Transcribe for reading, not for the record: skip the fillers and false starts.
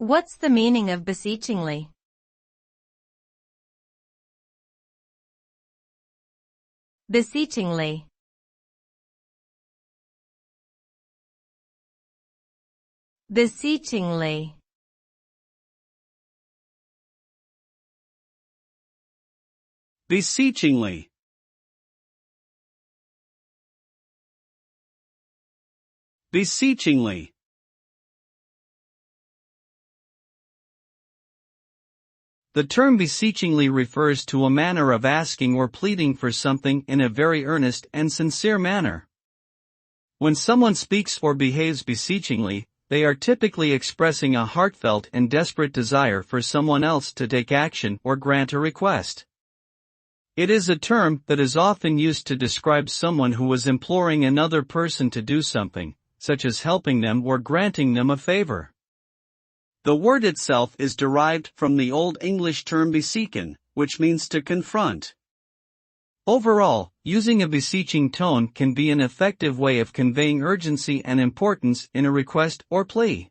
What's the meaning of beseechingly? Beseechingly. Beseechingly. Beseechingly. Beseechingly. The term beseechingly refers to a manner of asking or pleading for something in a very earnest and sincere manner. When someone speaks or behaves beseechingly, they are typically expressing a heartfelt and desperate desire for someone else to take action or grant a request. It is a term that is often used to describe someone who is imploring another person to do something, such as helping them or granting them a favor. The word itself is derived from the Old English term beseeken, which means to confront. Overall, using a beseeching tone can be an effective way of conveying urgency and importance in a request or plea.